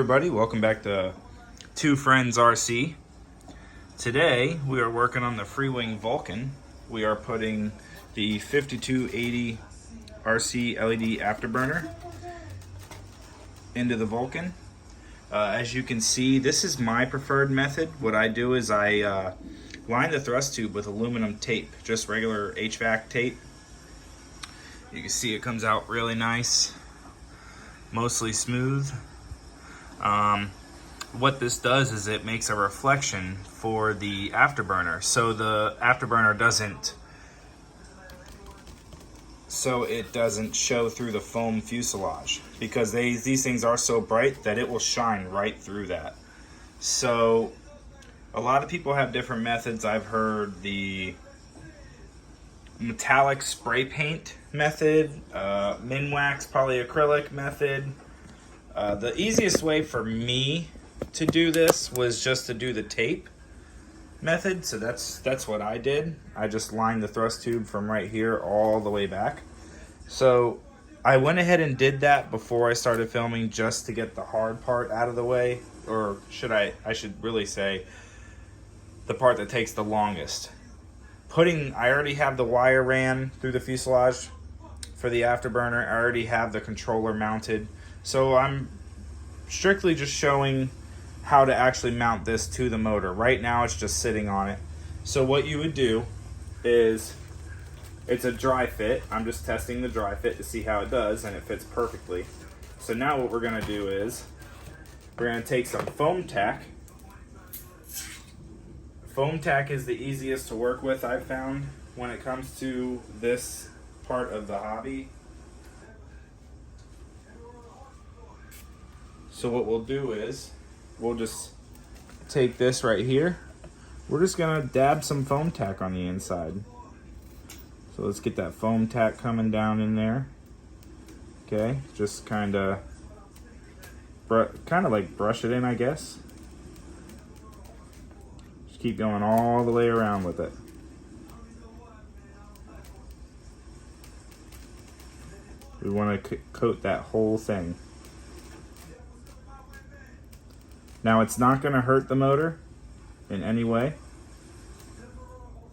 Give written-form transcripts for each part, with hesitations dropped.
everybody, welcome back to Two Friends RC. Today we are working on the Freewing Vulcan. We are putting the 5280 RC LED Afterburner into the Vulcan. As you can see, this is my preferred method. What I do is I line the thrust tube with aluminum tape, just regular HVAC tape. You can see it comes out really nice, mostly smooth. What this does is it makes a reflection for the afterburner, so the afterburner doesn't show through the foam fuselage, because these things are so bright that it will shine right through that. So a lot of people have different methods. I've heard the metallic spray paint method, Minwax polyacrylic method. The easiest way for me to do this was just to do the tape method. So that's what I did. I just lined the thrust tube from right here all the way back. So I went ahead and did that before I started filming, just to get the hard part out of the way, or I should really say the part that takes the longest. I already have the wire ran through the fuselage for the afterburner. I already have the controller mounted. So I'm strictly just showing how to actually mount this to the motor. Right now it's just sitting on it. So what you would do is, it's a dry fit. I'm just testing the dry fit to see how it does, and it fits perfectly. So now what we're gonna do is, we're gonna take some foam tack. Foam tack is the easiest to work with, I've found, when it comes to this part of the hobby. So what we'll do is, we'll just take this right here. We're just gonna dab some foam tack on the inside. So let's get that foam tack coming down in there. Okay, just kind of like brush it in, I guess. Just keep going all the way around with it. We want to coat that whole thing. Now it's not going to hurt the motor in any way.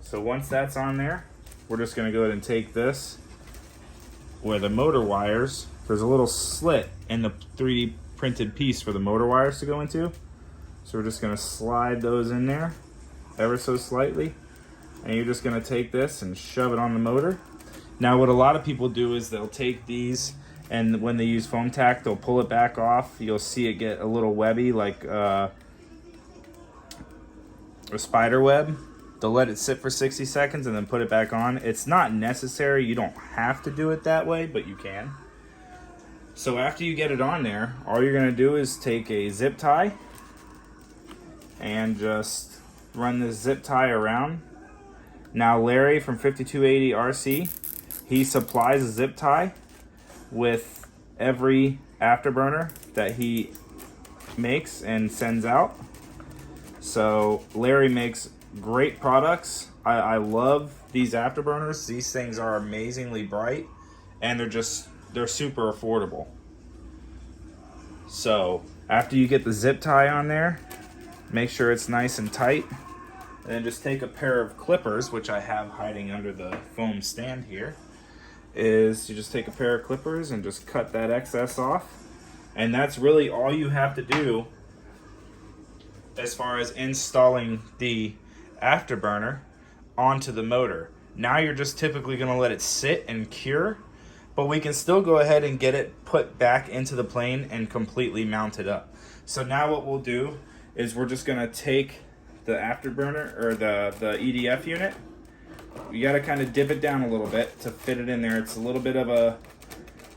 So once that's on there, we're just going to go ahead and take this, where the motor wires, there's a little slit in the 3D printed piece for the motor wires to go into. So we're just going to slide those in there ever so slightly. And you're just going to take this and shove it on the motor. Now what a lot of people do is they'll take these, and when they use foam tack, they'll pull it back off. You'll see it get a little webby, like a spider web. They'll let it sit for 60 seconds and then put it back on. It's not necessary. You don't have to do it that way, but you can. So after you get it on there, all you're gonna do is take a zip tie and just run this zip tie around. Now Larry from 5280 RC, he supplies a zip tie with every afterburner that he makes and sends out. So Larry makes great products. I love these afterburners. These things are amazingly bright, and they're super affordable. So after you get the zip tie on there, make sure it's nice and tight, and then just take a pair of clippers, which I have hiding under the foam stand here. You just take a pair of clippers and just cut that excess off, and that's really all you have to do as far as installing the afterburner onto the motor. Now you're just typically going to let it sit and cure, but we can still go ahead and get it put back into the plane and completely mount it up. So now what we'll do is we're just going to take the afterburner, or the EDF unit. You got to kind of dip it down a little bit to fit it in there. It's a little bit of a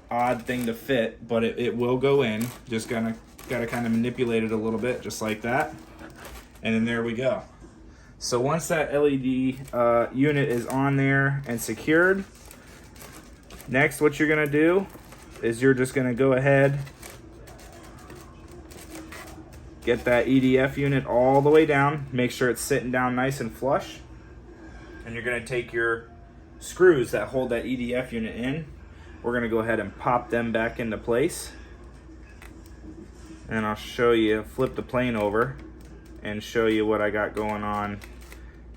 odd thing to fit, but it will go in. Just got to kind of manipulate it a little bit, just like that. And then there we go. So once that LED unit is on there and secured, next what you're going to do is you're just going to go ahead, get that EDF unit all the way down. Make sure it's sitting down nice and flush. And you're going to take your screws that hold that EDF unit in. We're going to go ahead and pop them back into place. And I'll show you, flip the plane over and show you what I got going on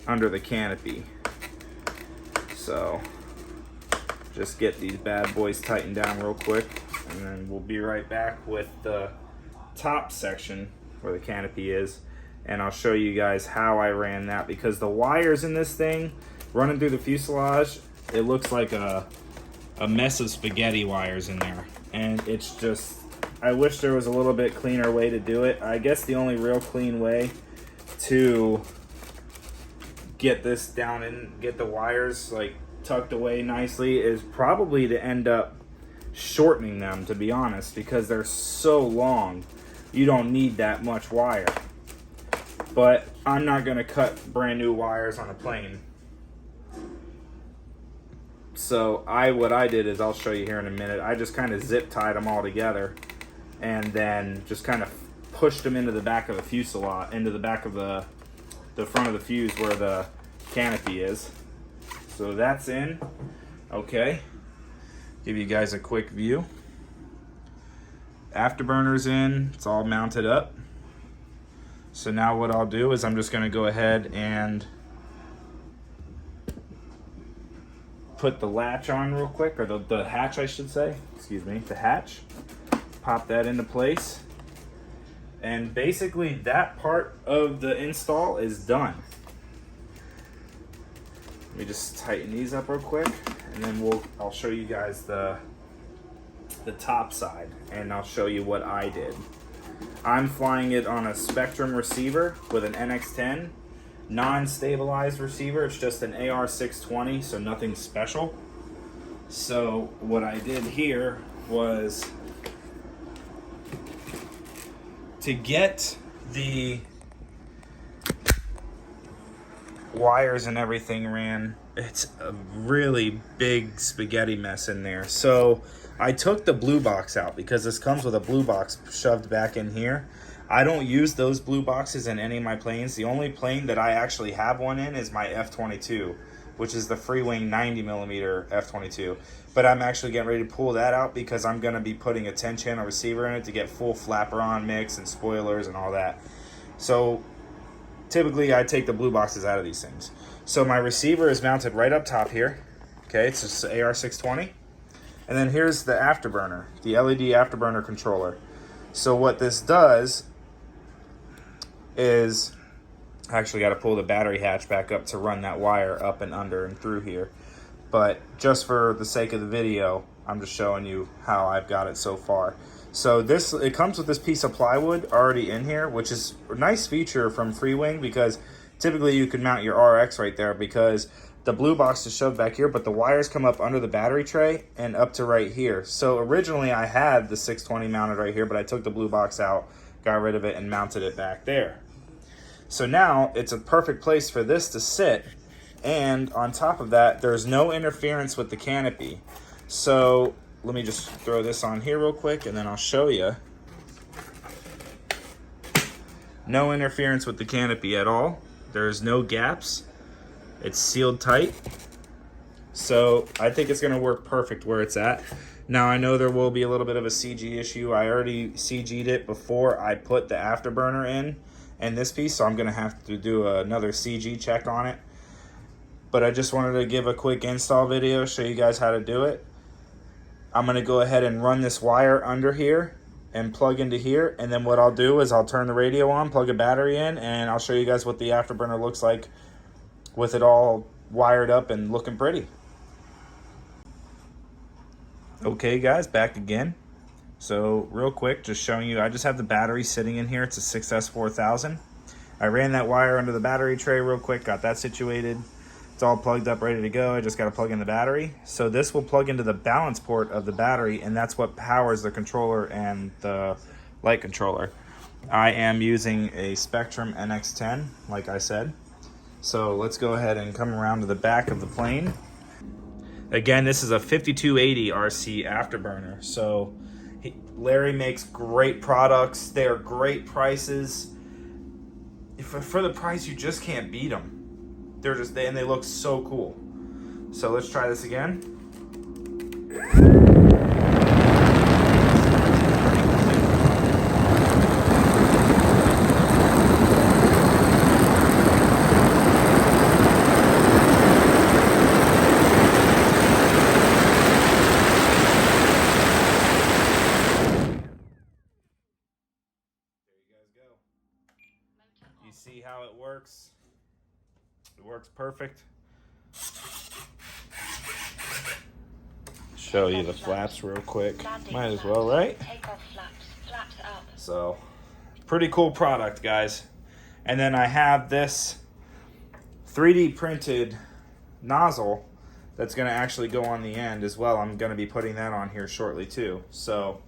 under the canopy. So just get these bad boys tightened down real quick, and then we'll be right back with the top section where the canopy is, and I'll show you guys how I ran that, because the wires in this thing running through the fuselage, it looks like a mess of spaghetti wires in there, and it's just, I wish there was a little bit cleaner way to do it. I guess the only real clean way to get this down and get the wires like tucked away nicely is probably to end up shortening them, to be honest, because they're so long. You don't need that much wire. But I'm not going to cut brand new wires on a plane. So what I did is, I'll show you here in a minute, I just kind of zip tied them all together and then just kind of pushed them into the back of the fuselage, into the back of the front of the fuse where the canopy is. So that's in. Okay. Give you guys a quick view. Afterburner's in. It's all mounted up. So now what I'll do is I'm just going to go ahead and put the latch on real quick, or the hatch, I should say. Excuse me, the hatch. Pop that into place. And basically that part of the install is done. Let me just tighten these up real quick, and then I'll show you guys the top side, and I'll show you what I did. I'm flying it on a Spectrum receiver with an NX10, non-stabilized receiver. It's just an AR620, so nothing special. So what I did here was to get the wires and everything ran. It's a really big spaghetti mess in there. So I took the blue box out because this comes with a blue box shoved back in here. I don't use those blue boxes in any of my planes. The only plane that I actually have one in is my F-22, which is the Freewing 90mm F-22. But I'm actually getting ready to pull that out because I'm going to be putting a 10-channel receiver in it to get full flapper-on mix and spoilers and all that. So typically I take the blue boxes out of these things. So my receiver is mounted right up top here. Okay, it's just AR620. And then here's the Afterburner, the LED Afterburner controller. So what this does is, I actually got to pull the battery hatch back up to run that wire up and under and through here. But just for the sake of the video, I'm just showing you how I've got it so far. So it comes with this piece of plywood already in here, which is a nice feature from Freewing, because typically you can mount your RX right there because the blue box is shoved back here, but the wires come up under the battery tray and up to right here. So originally I had the 620 mounted right here, but I took the blue box out, got rid of it, and mounted it back there. So now it's a perfect place for this to sit. And on top of that, there's no interference with the canopy. So let me just throw this on here real quick and then I'll show you. No interference with the canopy at all. There's no gaps. It's sealed tight. So I think it's gonna work perfect where it's at. Now I know there will be a little bit of a CG issue. I already CG'd it before I put the Afterburner in this piece, so I'm gonna have to do another CG check on it. But I just wanted to give a quick install video, show you guys how to do it. I'm gonna go ahead and run this wire under here and plug into here, and then what I'll do is I'll turn the radio on, plug a battery in, and I'll show you guys what the Afterburner looks like with it all wired up and looking pretty. Okay guys, back again. So real quick, just showing you, I just have the battery sitting in here. It's a 6S4000. I ran that wire under the battery tray real quick, got that situated. It's all plugged up, ready to go. I just got to plug in the battery. So this will plug into the balance port of the battery, and that's what powers the controller and the light controller. I am using a Spectrum NX10, like I said. So let's go ahead and come around to the back of the plane. Again, this is a 5280 RC Afterburner. So Larry makes great products. They're great prices. For the price, you just can't beat them. And they look so cool. So let's try this again. works. It works perfect. Show you the flaps real quick. Might as well, right? So, pretty cool product, guys. And then I have this 3D printed nozzle that's going to actually go on the end as well. I'm going to be putting that on here shortly too. So,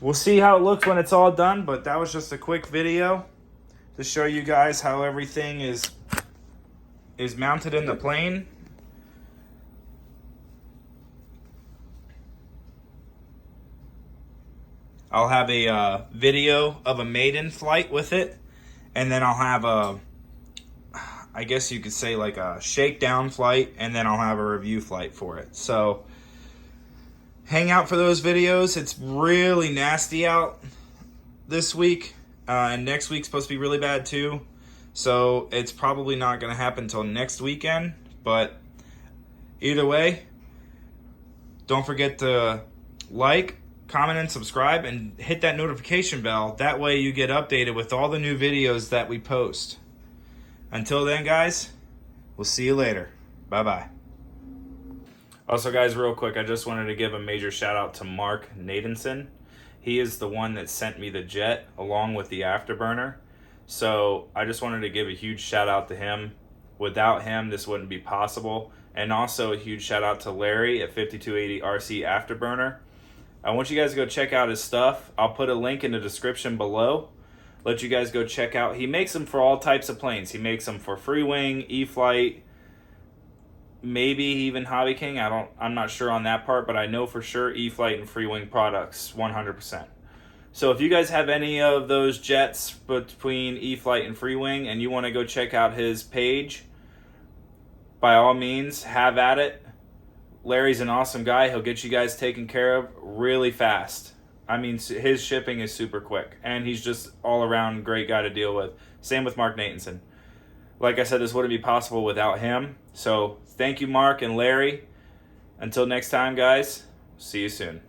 we'll see how it looks when it's all done, but that was just a quick video to show you guys how everything is mounted in the plane. I'll have a video of a maiden flight with it, and then I'll have a, I guess you could say like a shakedown flight, and then I'll have a review flight for it. So hang out for those videos. It's really nasty out this week, and next week's supposed to be really bad too. So it's probably not going to happen until next weekend, but either way, don't forget to like, comment, and subscribe, and hit that notification bell. That way you get updated with all the new videos that we post. Until then, guys, we'll see you later. Bye-bye. Also, guys, real quick, I just wanted to give a major shout out to Mark Nadenson. He is the one that sent me the jet along with the Afterburner. So I just wanted to give a huge shout out to him. Without him, this wouldn't be possible. And also a huge shout out to Larry at 5280 RC Afterburner. I want you guys to go check out his stuff. I'll put a link in the description below. Let you guys go check out. He makes them for all types of planes. He makes them for Freewing, E-Flight, maybe even Hobby King. I'm not sure on that part, but I know for sure E-Flight and Freewing products 100%. So if you guys have any of those jets between E-Flight and Freewing and you want to go check out his page, by all means, have at it. Larry's an awesome guy. He'll get you guys taken care of really fast. I mean, his shipping is super quick, and he's just all around great guy to deal with. Same with Mark Natenson. Like I said, this wouldn't be possible without him. So thank you, Mark and Larry. Until next time, guys, see you soon.